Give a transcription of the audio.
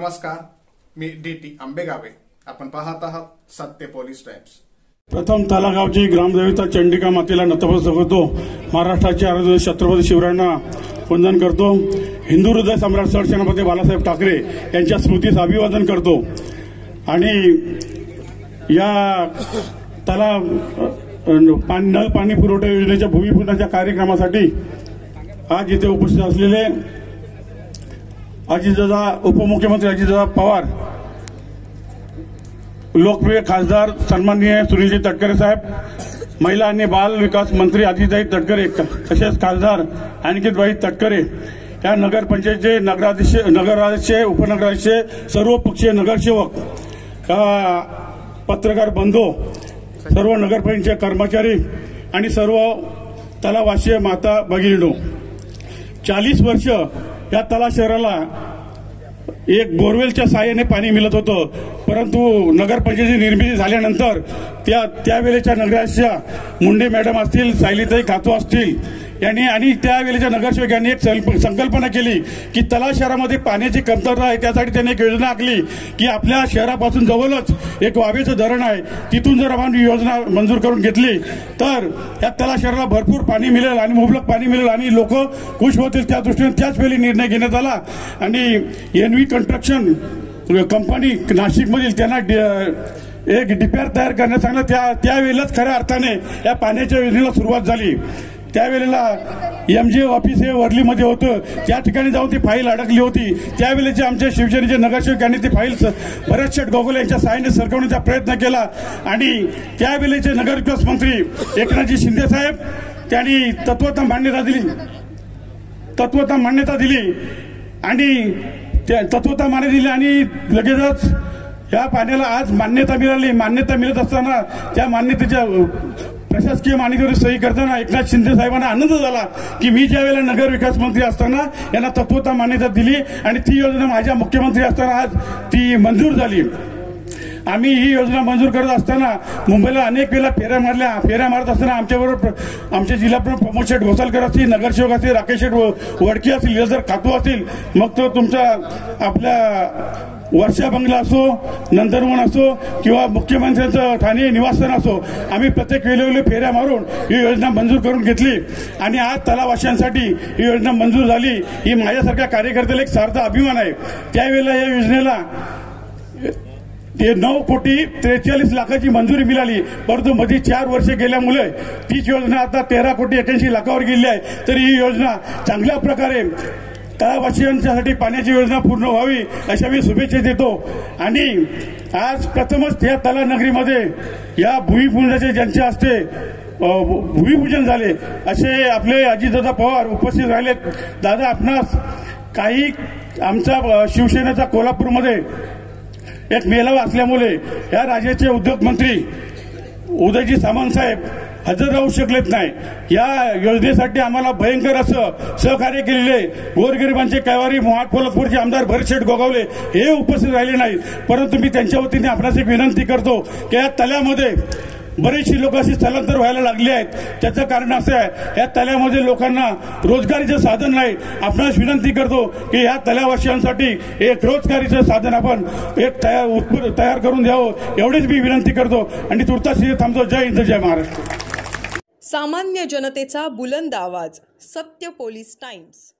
नमस्कार, मी DT आंबेगावे. आपण पाहत आहात सत्य पोलीस टाइम्स. प्रथम तालागावची ग्रामदेवता चंडिका मातेला नतमस्तक होतो. महाराष्ट्राचे आराध्य छत्रपती शिवरायांना वंदन करतो. हिंदू हृदय सम्राट सरसेनापती बाळासाहेब ठाकरे यांच्या स्मृतीस अभिवादन करतो. आणि या नळ पाणी पुरवठा योजनेच्या भूमिपूजनाच्या कार्यक्रमासाठी आज इथे उपस्थित असलेले अजितदादा, उपमुख्यमंत्री अजितदादा पवार, लोकप्रिय खासदार सन्माननीय सुनीलजी तटकरे साहेब, महिला आणि बाल विकास मंत्री आदिताई तटकरे, तसेच खासदार अनिकेतबाई तटकरे, या नगरपंचायतचे नगराध्यक्ष, उपनगराध्यक्ष, सर्व पक्षीय नगरसेवक, पत्रकार बंधू, सर्व नगरपंचायत कर्मचारी आणि सर्व तलावासीय माता भगिनींनो, 40 वर्ष या तला शहराला एक बोरवेलच्या साहाय्याने पाणी मिळत होतं. परंतु नगरपंचायतीची निर्मिती झाल्यानंतर त्यावेळेच्या नगराध्यक्षा मुंडे मॅडम असतील, सायलीताई खातो असतील यांनी आणि त्यावेळेच्या नगरसेवकांनी एक संकल्पना केली की तलाव शहरामध्ये पाण्याची कमतरता आहे. त्यासाठी त्यांनी एक योजना आखली की आपल्या शहरापासून जवळच एक वावेचं धरण आहे, तिथून जर आपण योजना मंजूर करून घेतली तर या तलाव शहराला भरपूर पाणी मिळेल आणि मुबलक पाणी मिळेल आणि लोक खुश होतील. त्या दृष्टीने त्याच वेळी निर्णय घेण्यात आला आणि NV कन्स्ट्रक्शन कंपनी नाशिकमधील त्यांना एक डिपेअर तयार करण्यास सांगितलं. त्यावेळेलाच खऱ्या अर्थाने या पाण्याच्या योजनेला सुरुवात झाली. त्यावेळेला MJ ऑफिस हे वर्लीमध्ये होतं. त्या ठिकाणी जाऊन ती फाईल अडकली होती. त्यावेळेचे आमच्या शिवसेनेचे नगरसेवक यांनी ती फाईल भरत शेठ गोगोले यांच्या सहाय्याने सरकवण्याचा प्रयत्न केला आणि त्यावेळेचे नगरविकास मंत्री एकनाथजी शिंदे साहेब त्यांनी तत्वता मान्यता दिली आणि तत्वता मान्यता दिली आणि लगेचच या पाण्याला आज मान्यता मिळाली. मान्यता मिळत असताना त्या मान्यतेच्या प्रशासकीय मान्यतेवर सही करताना एकनाथ शिंदे साहेबांना आनंद झाला की मी ज्या वेळेला नगर विकास मंत्री असताना यांना तत्वता मान्यता दिली आणि ती योजना माझ्या मुख्यमंत्री असताना आज ती मंजूर झाली. आम्ही ही योजना मंजूर करत असताना मुंबईला अनेक वेळा फेऱ्या मारत असताना आमच्याबरोबर आमचे जिल्हाप्रमुख प्रमोद शेठ घोसालकर असतील, नगरसेवक असतील, राकेश शेठ वडके असतील, इलजर खातू असतील, मग तो तुमचा आपल्या वर्षा बंगला असो, नंदनवन असो किंवा मुख्यमंत्र्यांचं ठाणे निवासस्थान असो, आम्ही प्रत्येक वेळोवेळी फेऱ्या मारून ही योजना मंजूर करून घेतली आणि आज तलावाशांसाठी ही योजना मंजूर झाली. ही माझ्यासारख्या कार्यकर्त्याला एक सार्थ अभिमान आहे. त्यावेळेला या योजनेला 9,43,00,000ची मंजुरी मिळाली. परंतु मध्ये 4 वर्षे गेल्यामुळे तीच योजना आता 13,81,00,000 गेली आहे. तरी ही योजना चांगल्या प्रकारे तळावासियांसाठी पाण्याची योजना पूर्ण व्हावी अशा मी शुभेच्छा देतो. आणि आज प्रथमच या तला नगरीमध्ये या भूमिपूजनाचे ज्यांच्या हस्ते भूमिपूजन झाले असे आपले अजितदादा पवार उपस्थित राहिले. दादा, आपणास काही आमचा शिवसेनेचा कोल्हापूरमध्ये एक मेळावा असल्यामुळे या राज्याचे उद्योग मंत्री उदयजी सामंत साहेब हजर राहू शकलेत नाही. या योजनेसाठी आम्हाला भयंकर असं सहकार्य केलेले गोरगरिबांचे कैवारी कोल्हापूरचे आमदार भरत शेठ गोगावले हे उपस्थित राहिले नाहीत. परंतु मी त्यांच्या वतीने आपणास एक विनंती करतो की या तल्यामध्ये बरेचशी लोक अशी स्थलांतर व्हायला लागली आहेत. त्याचं कारण असं आहे, या तल्यामध्ये लोकांना रोजगारीचं साधन नाही. आपणास विनंती करतो की या तल्यावासियांसाठी एक रोजगारीचं साधन आपण एक तयार करून द्यावं, एवढीच मी विनंती करतो आणि तुर्तास थांबतो. जय हिंद, जय महाराष्ट्र. सामान्य जनतेचा बुलंद आवाज, सत्य पोलीस टाइम्स.